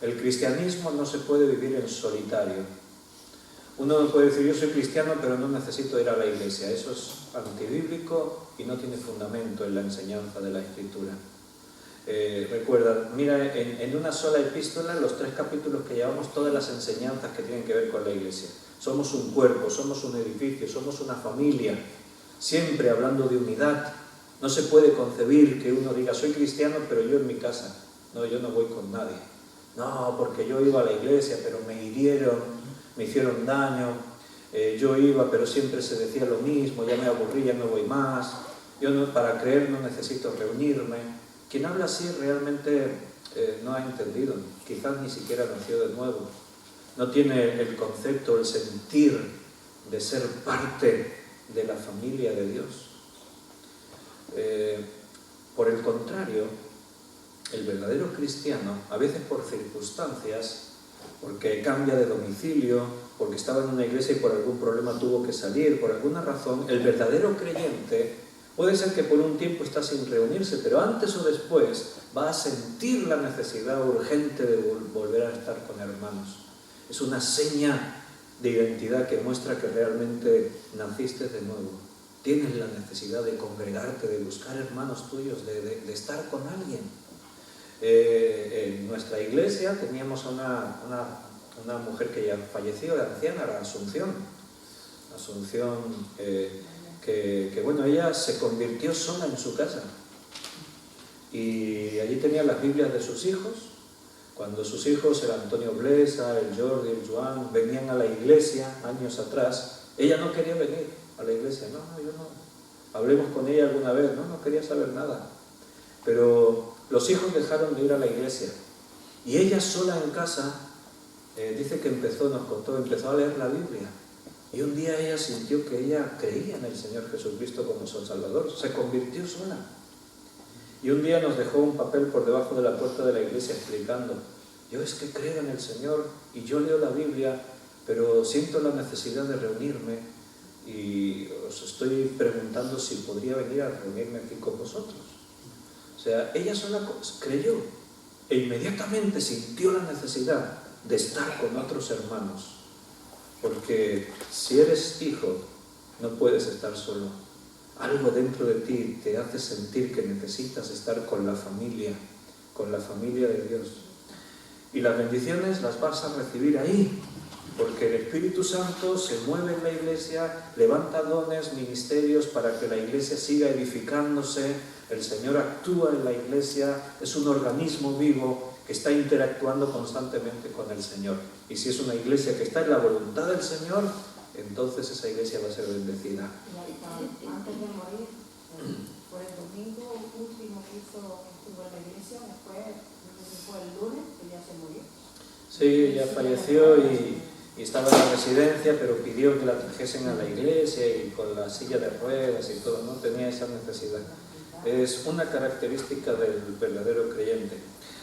El cristianismo no se puede vivir en solitario. Uno puede decir, yo soy cristiano, pero no necesito ir a la iglesia. Eso es antibíblico y no tiene fundamento en la enseñanza de la Escritura. Recuerda, mira, en una sola epístola, los 3 capítulos que llevamos, todas las enseñanzas que tienen que ver con la iglesia. Somos un cuerpo, somos un edificio, somos una familia, siempre hablando de unidad. No se puede concebir que uno diga, soy cristiano, pero yo en mi casa. No, yo no voy con nadie. No, porque yo iba a la iglesia, pero me hirieron, me hicieron daño. Yo iba, pero siempre se decía lo mismo, ya me aburrí, ya no voy más. Yo no, para creer no necesito reunirme. Quien habla así realmente no ha entendido, quizás ni siquiera nació de nuevo. No tiene el concepto, el sentir de ser parte de la familia de Dios. Por el contrario, el verdadero cristiano, a veces por circunstancias, porque cambia de domicilio, porque estaba en una iglesia y por algún problema tuvo que salir, por alguna razón, el verdadero creyente puede ser que por un tiempo está sin reunirse, pero antes o después va a sentir la necesidad urgente de volver a estar con hermanos. Es una seña de identidad que muestra que realmente naciste de nuevo. Tienes la necesidad de congregarte, de buscar hermanos tuyos, de estar con alguien. En nuestra iglesia teníamos una mujer que ya falleció, de anciana, la Asunción. Que bueno, ella se convirtió sola en su casa. Y allí tenía las Biblias de sus hijos. Cuando sus hijos, el Antonio Blesa, el Jordi, el Joan, venían a la iglesia años atrás, ella no quería venir a la iglesia. No, yo no. Hablemos con ella alguna vez. No quería saber nada. Pero los hijos dejaron de ir a la iglesia. Y ella sola en casa, dice que empezó a leer la Biblia. Y un día ella sintió que ella creía en el Señor Jesucristo como su Salvador. Se convirtió sola. Y un día nos dejó un papel por debajo de la puerta de la iglesia explicando: yo es que creo en el Señor y yo leo la Biblia, pero siento la necesidad de reunirme y os estoy preguntando si podría venir a reunirme aquí con vosotros. O sea, ella sola creyó e inmediatamente sintió la necesidad de estar con otros hermanos. Porque si eres hijo, no puedes estar solo. Algo dentro de ti te hace sentir que necesitas estar con la familia de Dios. Y las bendiciones las vas a recibir ahí, porque el Espíritu Santo se mueve en la iglesia, levanta dones, ministerios para que la iglesia siga edificándose. El Señor actúa en la iglesia, es un organismo vivo que está interactuando constantemente con el Señor. Y si es una iglesia que está en la voluntad del Señor, entonces esa iglesia va a ser bendecida. Antes de morir, por el domingo último que estuvo en la iglesia, después fue el lunes que ya se murió. Sí, ella falleció y estaba en la residencia, pero pidió que la trajesen a la iglesia y con la silla de ruedas y todo, no tenía esa necesidad. Es una característica del verdadero creyente.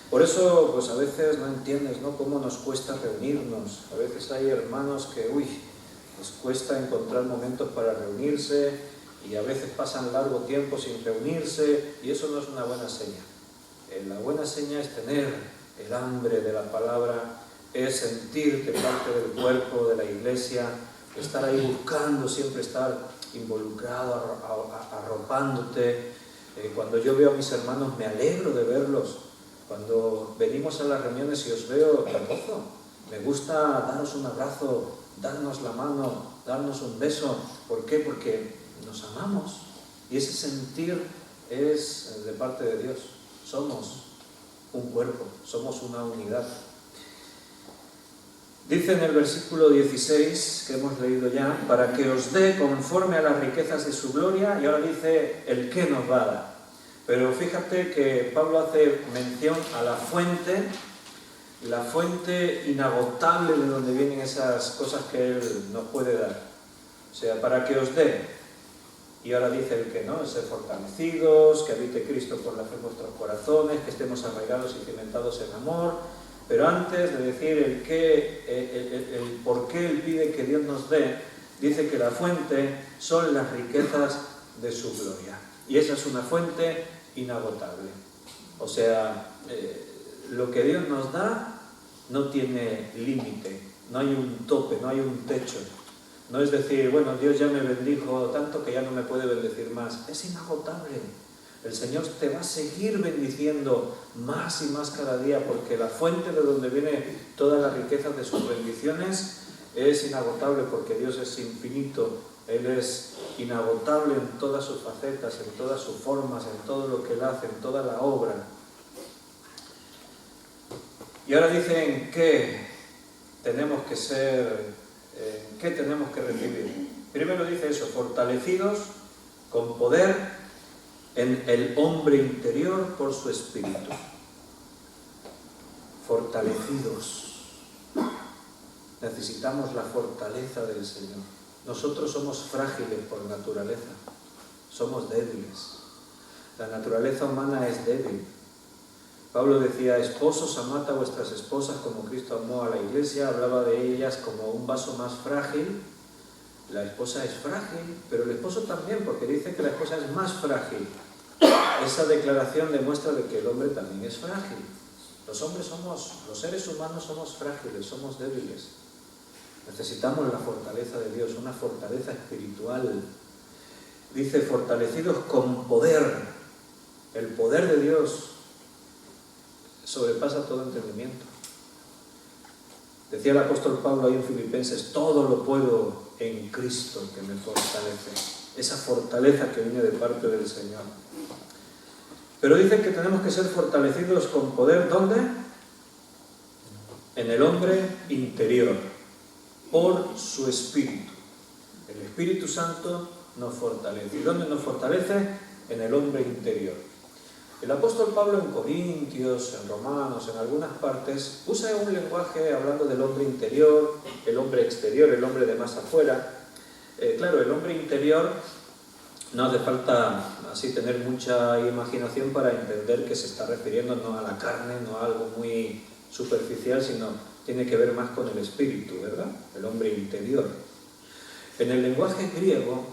Por eso, pues a veces no entiendes, ¿no?, cómo nos cuesta reunirnos. A veces hay hermanos que, les cuesta encontrar momentos para reunirse y a veces pasan largo tiempo sin reunirse y eso no es una buena seña. La buena seña es tener el hambre de la palabra, es sentirte parte del cuerpo de la iglesia, estar ahí buscando, siempre estar involucrado, arropándote. Cuando yo veo a mis hermanos me alegro de verlos. Cuando venimos a las reuniones y os veo, me gozo. Me gusta daros un abrazo, darnos la mano, darnos un beso. ¿Por qué? Porque nos amamos. Y ese sentir es de parte de Dios. Somos un cuerpo, somos una unidad. Dice en el versículo 16, que hemos leído ya, para que os dé conforme a las riquezas de su gloria, y ahora dice el que nos va a dar. Pero fíjate que Pablo hace mención a la fuente inagotable de donde vienen esas cosas que Él nos puede dar. O sea, para que os dé. Y ahora dice el que, ¿no? Ser fortalecidos, que habite Cristo por la fe en vuestros corazones, que estemos arraigados y cimentados en amor. Pero antes de decir el por qué Él pide que Dios nos dé, dice que la fuente son las riquezas de su gloria. Y esa es una fuente inagotable. O sea, lo que Dios nos da no tiene límite, no hay un tope, no hay un techo. No es decir, bueno, Dios ya me bendijo tanto que ya no me puede bendecir más. Es inagotable. El Señor te va a seguir bendiciendo más y más cada día, porque la fuente de donde viene toda la riqueza de sus bendiciones es inagotable, porque Dios es infinito. Él es inagotable en todas sus facetas, en todas sus formas, en todo lo que Él hace, en toda la obra. Y ahora dicen que tenemos que ser, ¿qué tenemos que recibir? Primero dice eso, fortalecidos con poder en el hombre interior por su espíritu. Fortalecidos. Necesitamos la fortaleza del Señor. Nosotros somos frágiles por naturaleza, somos débiles. La naturaleza humana es débil. Pablo decía, esposos, amad a vuestras esposas como Cristo amó a la iglesia, hablaba de ellas como un vaso más frágil. La esposa es frágil, pero el esposo también, porque dice que la esposa es más frágil. Esa declaración demuestra de que el hombre también es frágil. Los hombres los seres humanos somos frágiles, somos débiles. Necesitamos la fortaleza de Dios, una fortaleza espiritual. Dice, fortalecidos con poder. El poder de Dios sobrepasa todo entendimiento. Decía el apóstol Pablo ahí en Filipenses, todo lo puedo en Cristo que me fortalece. Esa fortaleza que viene de parte del Señor. Pero dice que tenemos que ser fortalecidos con poder, ¿dónde? En el hombre interior, por su Espíritu. El Espíritu Santo nos fortalece. ¿Y dónde nos fortalece? En el hombre interior. El apóstol Pablo en Corintios, en Romanos, en algunas partes, usa un lenguaje hablando del hombre interior, el hombre exterior, el hombre de más afuera. Claro, el hombre interior no hace falta así tener mucha imaginación para entender que se está refiriendo no a la carne, no a algo muy superficial, sino tiene que ver más con el espíritu, ¿verdad? El hombre interior. En el lenguaje griego,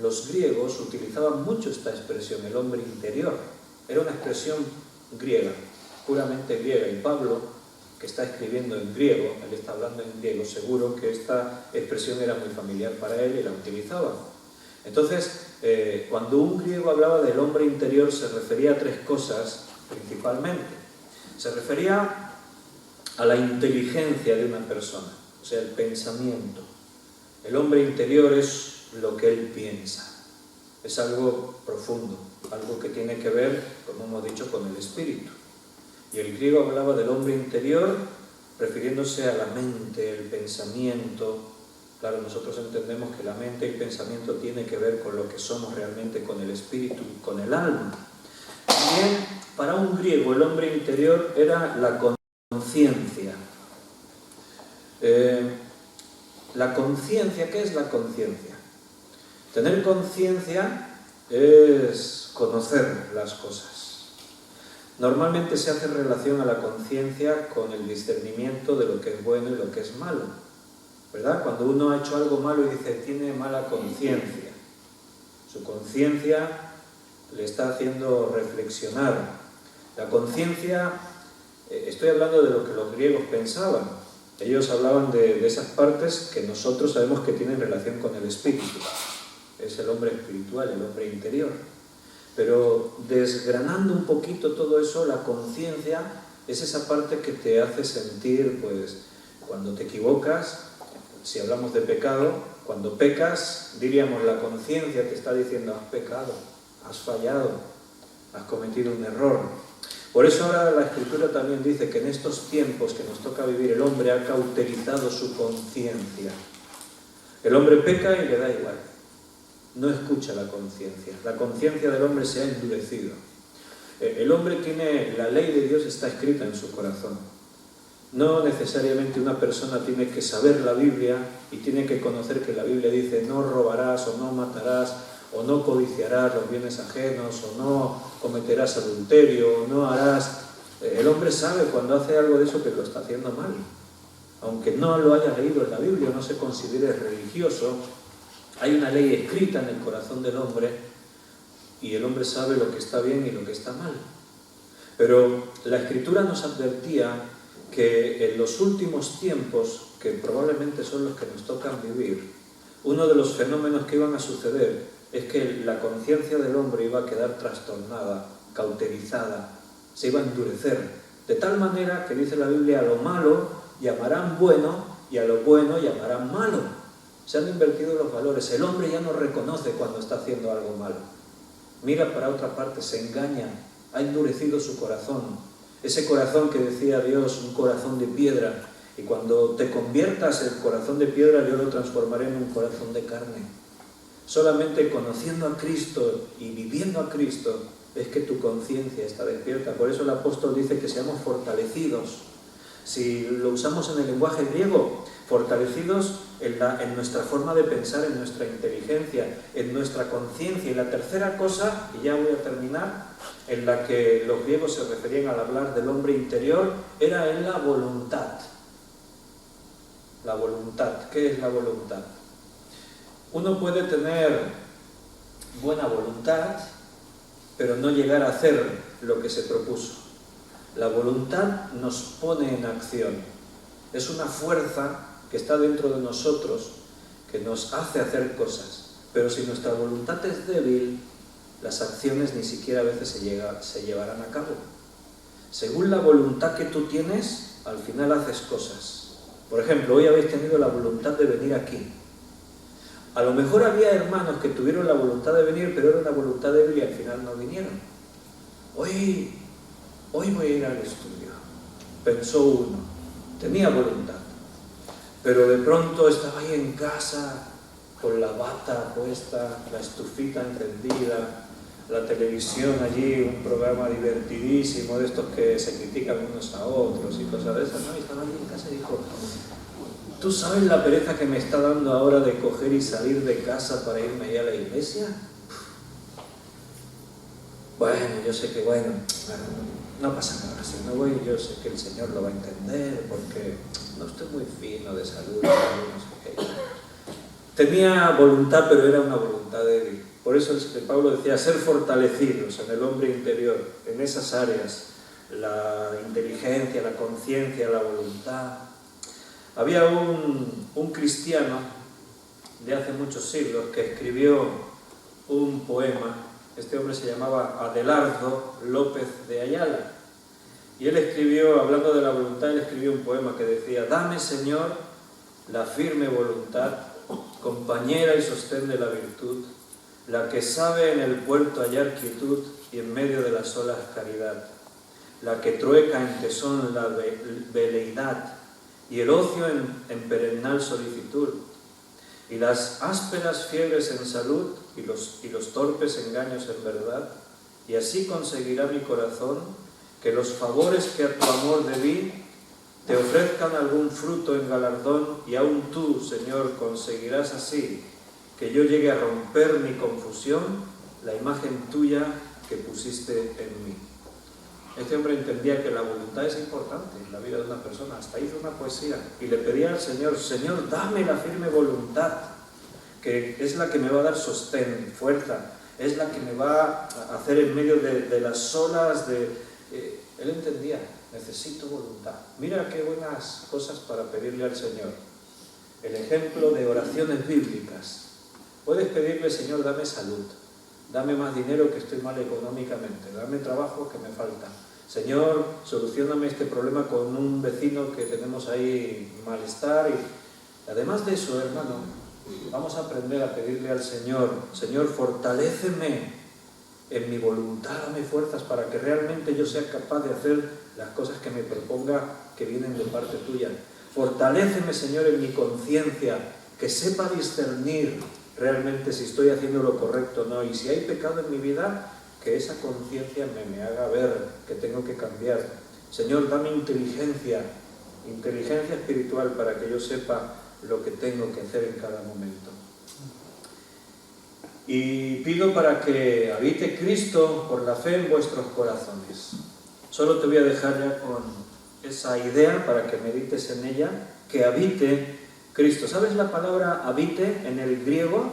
los griegos utilizaban mucho esta expresión, el hombre interior. Era una expresión griega, puramente griega, y Pablo, que está escribiendo en griego, él está hablando en griego, seguro que esta expresión era muy familiar para él y la utilizaba. Entonces, cuando un griego hablaba del hombre interior, se refería a tres cosas principalmente. Se refería a la inteligencia de una persona, o sea, el pensamiento. El hombre interior es lo que él piensa. Es algo profundo, algo que tiene que ver, como hemos dicho, con el espíritu. Y el griego hablaba del hombre interior refiriéndose a la mente, el pensamiento. Claro, nosotros entendemos que la mente y el pensamiento tiene que ver con lo que somos realmente, con el espíritu, con el alma. También, para un griego, el hombre interior era la conciencia. La conciencia, ¿qué es la conciencia? Tener conciencia es conocer las cosas. Normalmente se hace relación a la conciencia con el discernimiento de lo que es bueno y lo que es malo, ¿verdad? Cuando uno ha hecho algo malo y dice, tiene mala conciencia, su conciencia le está haciendo reflexionar. La conciencia, estoy hablando de lo que los griegos pensaban. Ellos hablaban de esas partes que nosotros sabemos que tienen relación con el espíritu. Es el hombre espiritual, el hombre interior. Pero desgranando un poquito todo eso, la conciencia es esa parte que te hace sentir, pues, cuando te equivocas, si hablamos de pecado, cuando pecas, diríamos, la conciencia te está diciendo, has pecado, has fallado, has cometido un error. Por eso ahora la Escritura también dice que en estos tiempos que nos toca vivir, el hombre ha cauterizado su conciencia. El hombre peca y le da igual. No escucha la conciencia. La conciencia del hombre se ha endurecido. El hombre tiene, la ley de Dios está escrita en su corazón. No necesariamente una persona tiene que saber la Biblia y tiene que conocer que la Biblia dice no robarás o no matarás o no codiciarás los bienes ajenos o no cometerás adulterio o no harás. El hombre sabe cuando hace algo de eso que lo está haciendo mal. Aunque no lo haya leído en la Biblia, no se considere religioso, hay una ley escrita en el corazón del hombre y el hombre sabe lo que está bien y lo que está mal. Pero la Escritura nos advertía que en los últimos tiempos, que probablemente son los que nos tocan vivir, uno de los fenómenos que iban a suceder es que la conciencia del hombre iba a quedar trastornada, cauterizada, se iba a endurecer, de tal manera que dice la Biblia, a lo malo llamarán bueno y a lo bueno llamarán malo. Se han invertido los valores. El hombre ya no reconoce cuando está haciendo algo malo. Mira para otra parte, se engaña, ha endurecido su corazón. Ese corazón que decía Dios, un corazón de piedra, y cuando te conviertas el corazón de piedra, yo lo transformaré en un corazón de carne. Solamente conociendo a Cristo y viviendo a Cristo es que tu conciencia está despierta. Por eso el apóstol dice que seamos fortalecidos. Si lo usamos en el lenguaje griego, fortalecidos en nuestra forma de pensar, en nuestra inteligencia, en nuestra conciencia. Y la tercera cosa, y ya voy a terminar, en la que los griegos se referían al hablar del hombre interior, era en la voluntad. La voluntad. ¿Qué es la voluntad? Uno puede tener buena voluntad, pero no llegar a hacer lo que se propuso. La voluntad nos pone en acción. Es una fuerza que está dentro de nosotros, que nos hace hacer cosas. Pero si nuestra voluntad es débil, las acciones ni siquiera a veces se llevarán a cabo. Según la voluntad que tú tienes, al final haces cosas. Por ejemplo, hoy habéis tenido la voluntad de venir aquí. A lo mejor había hermanos que tuvieron la voluntad de venir, pero era una voluntad débil y al final no vinieron. Hoy voy a ir al estudio. Pensó uno, tenía voluntad, pero de pronto estaba ahí en casa con la bata puesta, la estufita encendida, la televisión allí, un programa divertidísimo de estos que se critican unos a otros y cosas de esas, ¿no? Y estaba allí en casa y dijo: ¿tú sabes la pereza que me está dando ahora de coger y salir de casa para irme allá a la iglesia? Bueno, yo sé que no pasa nada, si no voy yo sé que el Señor lo va a entender porque no estoy muy fino de salud, no sé qué. Tenía voluntad, pero era una voluntad débil. Por eso Pablo decía ser fortalecidos en el hombre interior, en esas áreas, la inteligencia, la conciencia, la voluntad. Había un cristiano de hace muchos siglos que escribió un poema. Este hombre se llamaba Adelardo López de Ayala. Y él escribió, hablando de la voluntad, él escribió un poema que decía: dame, Señor, la firme voluntad, compañera y sostén de la virtud, la que sabe en el puerto hallar quietud y en medio de las olas caridad, la que trueca en tesón la veleidad y el ocio en perennal solicitud, y las ásperas fiebres en salud y los torpes engaños en verdad, y así conseguirá mi corazón que los favores que a tu amor debí te ofrezcan algún fruto en galardón, y aún tú, Señor, conseguirás así que yo llegue a romper mi confusión, la imagen tuya que pusiste en mí. Este hombre entendía que la voluntad es importante en la vida de una persona. Hasta hizo una poesía y le pedía al Señor: Señor, dame la firme voluntad, que es la que me va a dar sostén, fuerza, es la que me va a hacer en medio de las olas Él entendía: necesito voluntad. Mira qué buenas cosas para pedirle al Señor. El ejemplo de oraciones bíblicas. Puedes pedirle: Señor, dame salud, dame más dinero que estoy mal económicamente, dame trabajo que me falta. Señor, solucióname este problema con un vecino que tenemos ahí malestar. Y además de eso, hermano, vamos a aprender a pedirle al Señor: Señor, fortaléceme en mi voluntad, dame fuerzas para que realmente yo sea capaz de hacer las cosas que me proponga, que vienen de parte tuya. Fortaléceme, Señor, en mi conciencia, que sepa discernir realmente si estoy haciendo lo correcto o no, y si hay pecado en mi vida, que esa conciencia me haga ver que tengo que cambiar. Señor, dame inteligencia espiritual para que yo sepa lo que tengo que hacer en cada momento. Y pido para que habite Cristo por la fe en vuestros corazones. Solo te voy a dejar ya con esa idea para que medites en ella, que habite Cristo. ¿Sabes la palabra habite en el griego?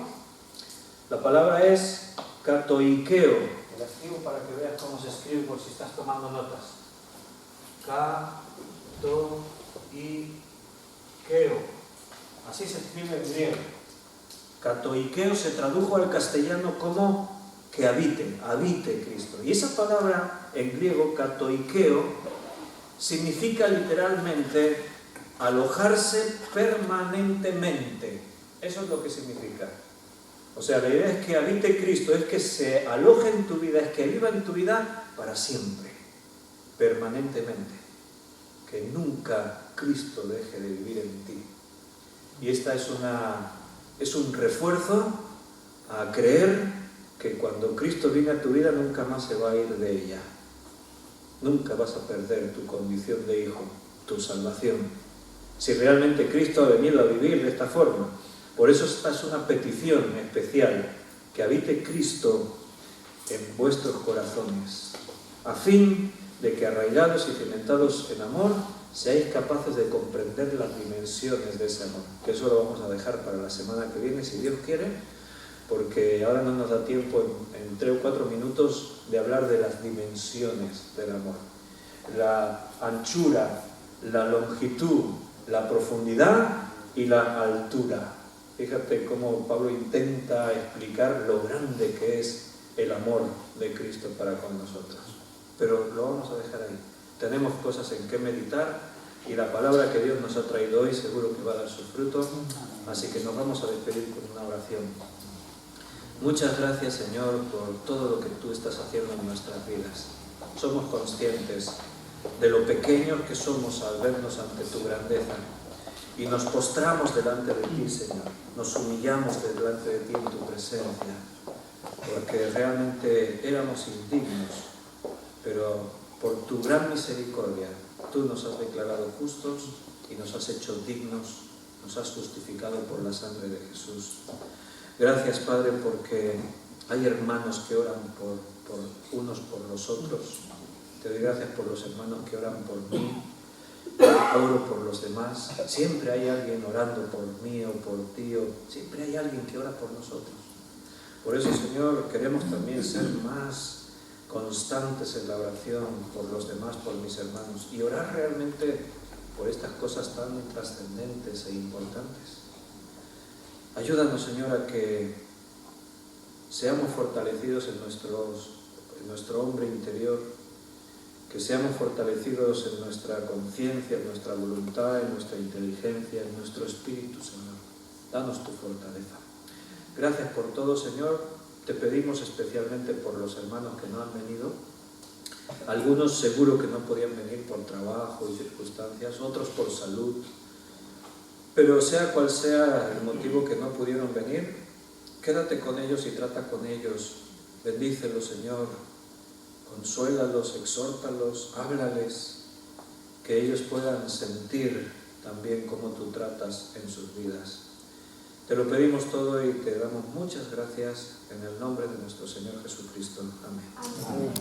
La palabra es katoikeo. Te la escribo para que veas cómo se escribe por si estás tomando notas. Katoikeo. Así se escribe en griego. Katoikeo se tradujo al castellano como que habite Cristo. Y esa palabra en griego, katoikeo, significa literalmente alojarse permanentemente. Eso es lo que significa. O sea, la idea es que habite Cristo, es que se aloje en tu vida, es que viva en tu vida para siempre. permanentemente, que nunca Cristo deje de vivir en ti. Y esta es un refuerzo a creer que cuando Cristo viene a tu vida nunca más se va a ir de ella. Nunca vas a perder tu condición de hijo, tu salvación, si realmente Cristo ha venido a vivir de esta forma. Por eso esta es una petición especial, que habite Cristo en vuestros corazones, a fin de que arraigados y cimentados en amor, seáis capaces de comprender las dimensiones de ese amor. Que eso lo vamos a dejar para la semana que viene, si Dios quiere, porque ahora no nos da tiempo en 3 o 4 minutos de hablar de las dimensiones del amor. La anchura, la longitud, la profundidad y la altura. Fíjate cómo Pablo intenta explicar lo grande que es el amor de Cristo para con nosotros. Pero lo vamos a dejar ahí. Tenemos cosas en que meditar y la palabra que Dios nos ha traído hoy seguro que va a dar sus frutos. Así que nos vamos a despedir con una oración. Muchas gracias, Señor, por todo lo que tú estás haciendo en nuestras vidas. Somos conscientes de lo pequeños que somos al vernos ante tu grandeza. Y nos postramos delante de ti, Señor. Nos humillamos delante de ti en tu presencia. Porque realmente éramos indignos. Pero por tu gran misericordia, tú nos has declarado justos y nos has hecho dignos. Nos has justificado por la sangre de Jesús. Gracias, Padre, porque hay hermanos que oran unos por los otros. Te doy gracias por los hermanos que oran por mí. Oro por los demás. Siempre hay alguien orando por mí o por ti. Siempre hay alguien que ora por nosotros. Por eso, Señor, queremos también ser más constantes en la oración por los demás, por mis hermanos. Y orar realmente por estas cosas tan trascendentes e importantes. Ayúdanos, Señor, a que seamos fortalecidos en nuestro hombre interior, que seamos fortalecidos en nuestra conciencia, en nuestra voluntad, en nuestra inteligencia, en nuestro espíritu, Señor. Danos tu fortaleza. Gracias por todo, Señor. Te pedimos especialmente por los hermanos que no han venido. Algunos seguro que no podían venir por trabajo y circunstancias, otros por salud. Pero sea cual sea el motivo que no pudieron venir, quédate con ellos y trata con ellos. Bendícelos, Señor. Consuélalos, exhórtalos, háblales, que ellos puedan sentir también cómo tú tratas en sus vidas. Te lo pedimos todo y te damos muchas gracias en el nombre de nuestro Señor Jesucristo. Amén. Amén.